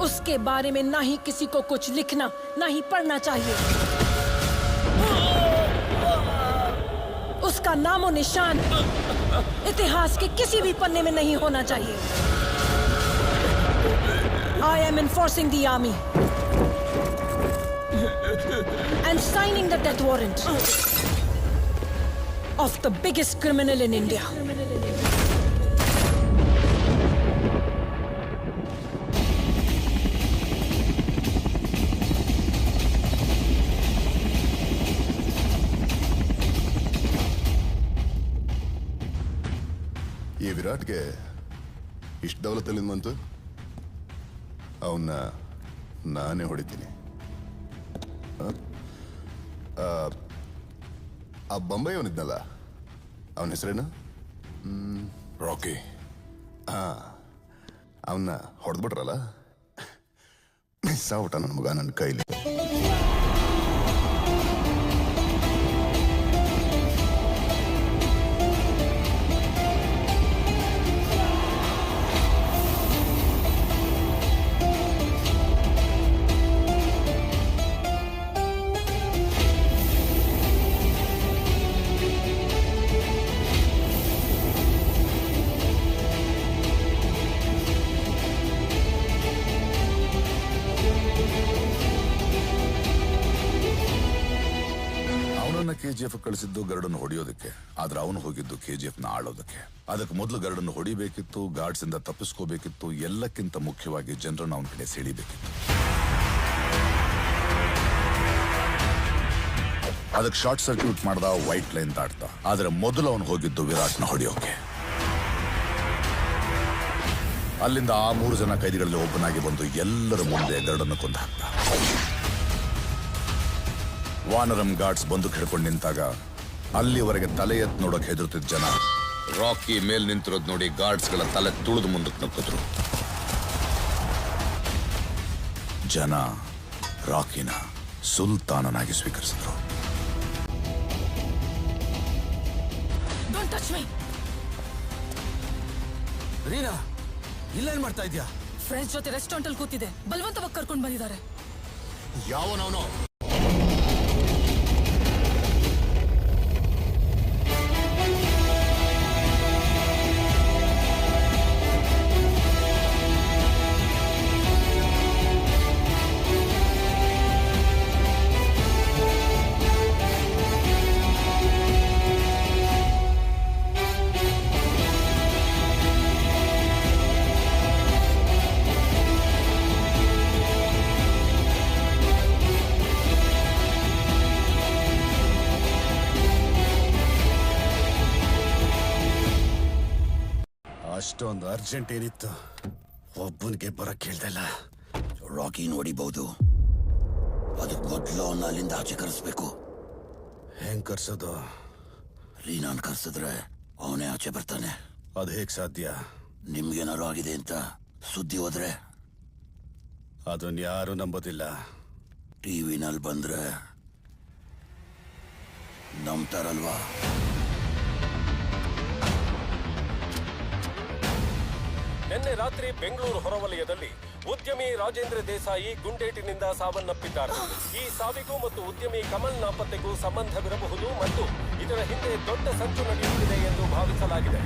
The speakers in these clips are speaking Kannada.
उसके बारे में ना ही किसी को कुछ लिखना ना ही पढ़ना चाहिए। उसका नामो निशान इतिहास के किसी भी पन्ने में नहीं होना चाहिए। I am enforcing the army and signing the death warrant of the biggest criminal in India. ಈ ವಿರಾಟ್ಗೆ ಇಷ್ಟು ದೌಲತ್ತಲ್ಲಿಂದ ಬಂತು? ಅವನ್ನ ನಾನೇ ಹೊಡಿತೀನಿ. ಆ ಬೊಂಬೈ ಅವನಿದ್ನಲ್ಲ, ಅವನ ಹೆಸರೇನು? ರಾಕಿ. ಅವನ್ನ ಹೊಡೆದ್ಬಿಟ್ರಲ್ಲ, ಮಿಸ್ ಆಗ್ಬಿಟ್ಟ ನನ್ನ ಮಗ ನನ್ನ ಕೈಲಿ. KGF ಕಳಿಸಿದ್ದು ಗರುಡನ್ನು ಹೊಡೆಯೋದಕ್ಕೆ, ಆದ್ರೆ ಅವನು ಹೋಗಿದ್ದು KGF ನ ಆಳೋದಕ್ಕೆ. ಅದಕ್ಕೆ ಮೊದಲು ಗರುಡನ್ನು ಹೊಡಿಬೇಕಿತ್ತು, ಗಾರ್ಡ್ಸ್ ಇಂದ ತಪ್ಪಿಸ್ಕೋಬೇಕಿತ್ತು, ಎಲ್ಲಕ್ಕಿಂತ ಮುಖ್ಯವಾಗಿ ಜನರನ್ನು ಅವನ ಕಡೆ ಸೆಳಿಬೇಕಿತ್ತು. ಅದಕ್ಕೆ ಶಾರ್ಟ್ ಸರ್ಕ್ಯೂಟ್ ಮಾಡ್ದ, ವೈಟ್ ಲೈನ್ ದಾಟ್ದ. ಆದ್ರೆ ಮೊದಲು ಅವನು ಹೋಗಿದ್ದು ವಿರಾಟ್ನ ಹೊಡೆಯೋಕೆ. ಅಲ್ಲಿಂದ ಆ 3 ಜನ ಕೈದಿಗಳಲ್ಲಿ ಒಬ್ಬನಾಗಿ ಬಂದು ಎಲ್ಲರ ಮುಂದೆ ಗರುಡನ್ನು ಕೊಂದು ಹಾಕ್ತ. ವಾನರಂ ಗಾರ್ಡ್ಸ್ ಬಂದು ಹಿಡ್ಕೊಂಡು ನಿಂತಾಗ ಅಲ್ಲಿವರೆಗೆ ತಲೆ ಎತ್ತು ನೋಡಕ್ ಹೆದರುತ್ತಿದ್ದ ಜನ ರಾಕಿ ಮೇಲ್ ನಿಂತಿರೋದ್ ನೋಡಿ ಗಾರ್ಡ್ಸ್ಗಳ ತಲೆ ತುಳಿದು ಮುಂದಕ್ಕೆ ನಕ್ಕಿದ್ರು. ಜನ ರಾಕಿನ ಸುಲ್ತಾನನಾಗಿ ಸ್ವೀಕರಿಸಿದ್ರು. ರೀನಾ, ಇಲ್ಲೇನ್ ಮಾಡ್ತಾ ಇದ್ಯಾ? ಫ್ರೆಂಡ್ಸ್ ಜೊತೆ ರೆಸ್ಟೋರೆಂಟ್ ಅಲ್ಲಿ ಕೂತಿದೆ, ಬಲವಂತವಾಗಿ ಕರ್ಕೊಂಡು ಬಂದಿದ್ದಾರೆ. ಯಾವನವನು? ಅಷ್ಟೊಂದು ಅರ್ಜೆಂಟ್ ಏನಿತ್ತು? ಒಬ್ಬನಿಗೆ ಬರಕ್ ಹೇಳ್ದಲ್ಲ. ರಾಕಿ ನೋಡಿಬಹುದು, ಅದಕ್ಕೆ ಮೊದಲು ಅವನ್ನ ಅಲ್ಲಿಂದ ಆಚೆ ಕರೆಸ್ಬೇಕು. ಹೆಂಗ್ ಕರ್ಸೋದು? ರೀನಾನ್ ಕರ್ಸಿದ್ರೆ ಅವನೇ ಆಚೆ ಬರ್ತಾನೆ. ಅದು ಹೇಗ್ ಸಾಧ್ಯ? ನಿಮ್ಗೇನಾರು ಆಗಿದೆ ಅಂತ ಸುದ್ದಿ ಹೋದ್ರೆ ಅದನ್ನ ಯಾರು ನಂಬೋದಿಲ್ಲ. ಟಿವಿನಲ್ಲಿ ಬಂದ್ರೆ ನಂಬ್ತಾರಲ್ವಾ? ನಿನ್ನೆ ರಾತ್ರಿ ಬೆಂಗಳೂರು ಹೊರವಲಯದಲ್ಲಿ ಉದ್ಯಮಿ ರಾಜೇಂದ್ರ ದೇಸಾಯಿ ಗುಂಡೇಟಿನಿಂದ ಸಾವನ್ನಪ್ಪಿದ್ದಾರೆ. ಈ ಸಾವಿಗೂ ಮತ್ತು ಉದ್ಯಮಿ ಕಮಲ್ ನಾಪತ್ತೆಗೂ ಸಂಬಂಧವಿರಬಹುದು ಮತ್ತು ಇದರ ಹಿಂದೆ ದೊಡ್ಡ ಸಂಚು ನಡೆಯುತ್ತಿದೆ ಎಂದು ಭಾವಿಸಲಾಗಿದೆ.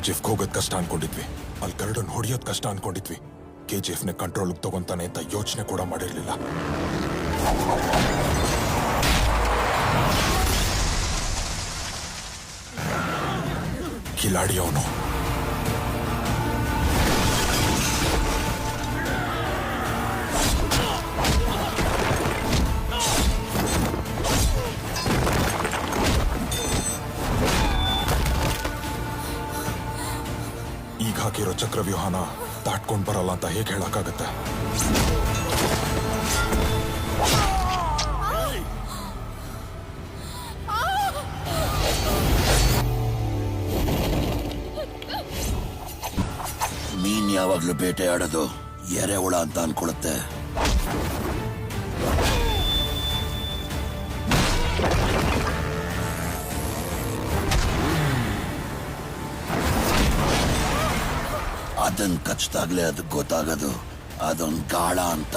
KGF ಹೋಗೋದ್ ಕಷ್ಟ ಅನ್ಕೊಂಡಿದ್ವಿ, ಅಲ್ಲಿ ಗರುಡನ್ ಹೊಡಿಯೋದ್ ಕಷ್ಟ ಅನ್ಕೊಂಡಿದ್ವಿ. KGF ನ ಕಂಟ್ರೋಲ್ ತಗೊಂತಾನೆ ಅಂತ ಯೋಚನೆ ಕೂಡ ಮಾಡಿರ್ಲಿಲ್ಲ. ಕಿಲಾಡಿ ಅವನು. ಈಗ ಹಾಕಿರೋ ಚಕ್ರವ್ಯೂಹನ ದಾಟ್ಕೊಂಡ್ ಬರಲ್ಲ ಅಂತ ಹೇಗೆ ಹೇಳಕ್ಕಾಗತ್ತೆ? ಮೀನ್ ಯಾವಾಗ್ಲೂ ಬೇಟೆ ಆಡೋದು ಎರೆಹುಳ ಅಂತ ಅನ್ಕೊಳುತ್ತೆ. ಅದನ್ ಕಚ್ದಾಗ್ಲೇ ಅದು ಗೊತ್ತಾಗೋದು ಅದೊಂದ್ ಗಾಳ ಅಂತ.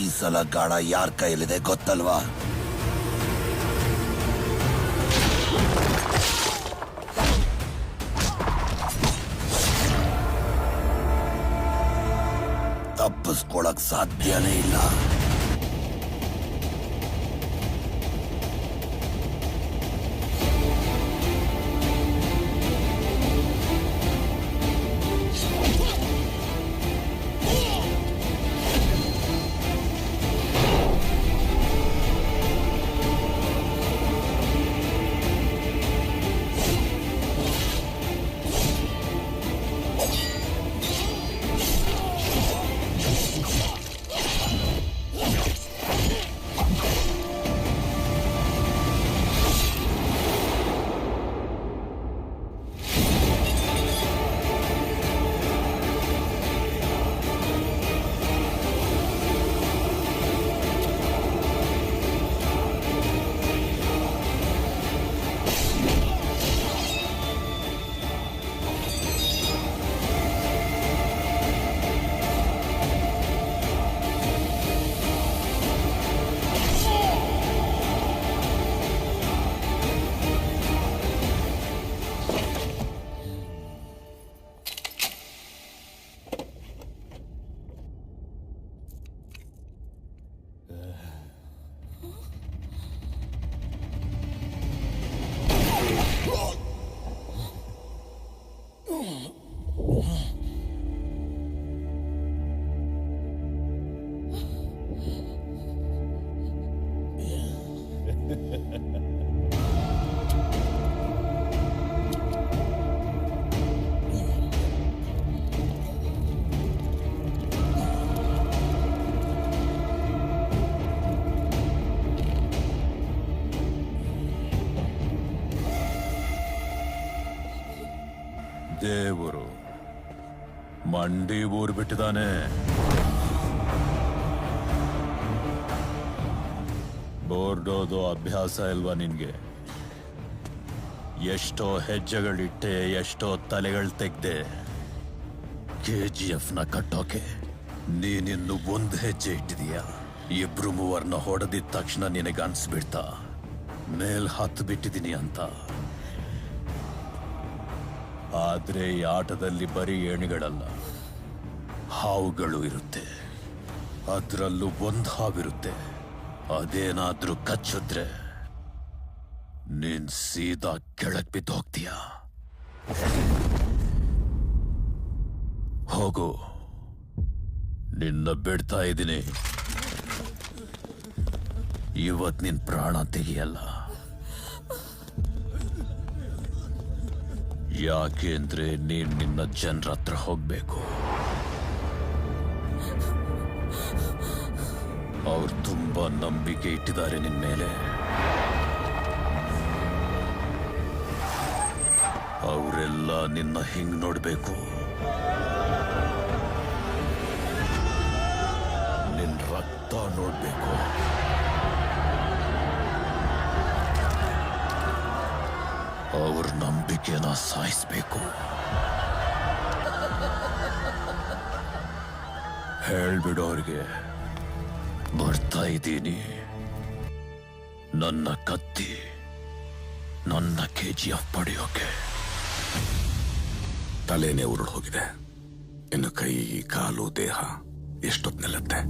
ಈ ಸಲ ಗಾಳ ಯಾರ ಕೈಯಲ್ಲಿದೆ ಗೊತ್ತಲ್ವಾ? ತಪ್ಪಿಸ್ಕೊಳಕ್ ಸಾಧ್ಯನೇ ಇಲ್ಲ. ದೇವರು ಮಂಡಿ ಊರು ಬಿಟ್ಟಿದ್ದಾನೆ. ಬೋರ್ಡೋದು ಅಭ್ಯಾಸ ಇಲ್ವಾ ನಿನ್ಗೆ? ಎಷ್ಟೋ ಹೆಜ್ಜೆಗಳಿಟ್ಟೆ, ಎಷ್ಟೋ ತಲೆಗಳು ತೆಗ್ದೆ. KGF ನ ಕಟ್ಟೋಕೆ ನೀನಿನ್ನು ಒಂದು ಹೆಜ್ಜೆ ಇಟ್ಟಿದೀಯ. ಇಬ್ರು ಮೂವರ್ನ ಹೊಡೆದಿದ ತಕ್ಷಣ ನಿನಗೆ ಅನ್ಸ್ಬಿಡ್ತಾ ಮೇಲ್ ಹತ್ತು ಬಿಟ್ಟಿದೀನಿ ಅಂತ. ಆದ್ರೆ ಈ ಆಟದಲ್ಲಿ ಬರೀ ಏಣಿಗಳಲ್ಲ, ಹಾವುಗಳು ಇರುತ್ತೆ. ಅದರಲ್ಲೂ ಒಂದು ಹಾವಿರುತ್ತೆ. ಅದೇನಾದ್ರೂ ಕಚ್ಚಿದ್ರೆ ನೀನ್ ಸೀದಾ ಕೆಳಗ್ ಬಿದ್ದು ಹೋಗ್ತೀಯ. ಹೋಗು, ನಿನ್ನ ಬಿಡ್ತಾ ಇದ್ದೀನಿ. ಇವತ್ ನಿನ್ ಪ್ರಾಣ ತೆಗಿಯಲ್ಲ. ಯಾಕೆಂದ್ರೆ ನೀನ್ ನಿನ್ನ ಜನರ ಹತ್ರ ಹೋಗ್ಬೇಕು. ಅವ್ರು ತುಂಬಾ ನಂಬಿಕೆ ಇಟ್ಟಿದ್ದಾರೆ ನಿನ್ ಮೇಲೆ. ಅವರೆಲ್ಲ ನಿನ್ನ ಹಿಂಗ್ ನೋಡ್ಬೇಕು. ನಿನ್ ರಕ್ತ ನೋಡ್ಬೇಕು. ಅವ್ರ ನಂಬಿಕೆನ ಸಾಯಿಸ್ಬೇಕು. ಹೇಳ್ಬಿಡು ಅವ್ರಿಗೆ ಬರ್ತಾ ಇದ್ದೀನಿ. ನನ್ನ ಕತ್ತಿ ನನ್ನ KGF ಪಡೆಯೋಕೆ. ತಲೆನೇ ಉರುಳು ಹೋಗಿದೆ. ಇನ್ನು ಕೈ ಕಾಲು ದೇಹ ಎಷ್ಟೊತ್ತು ನಿಲ್ಲತ್ತೆ?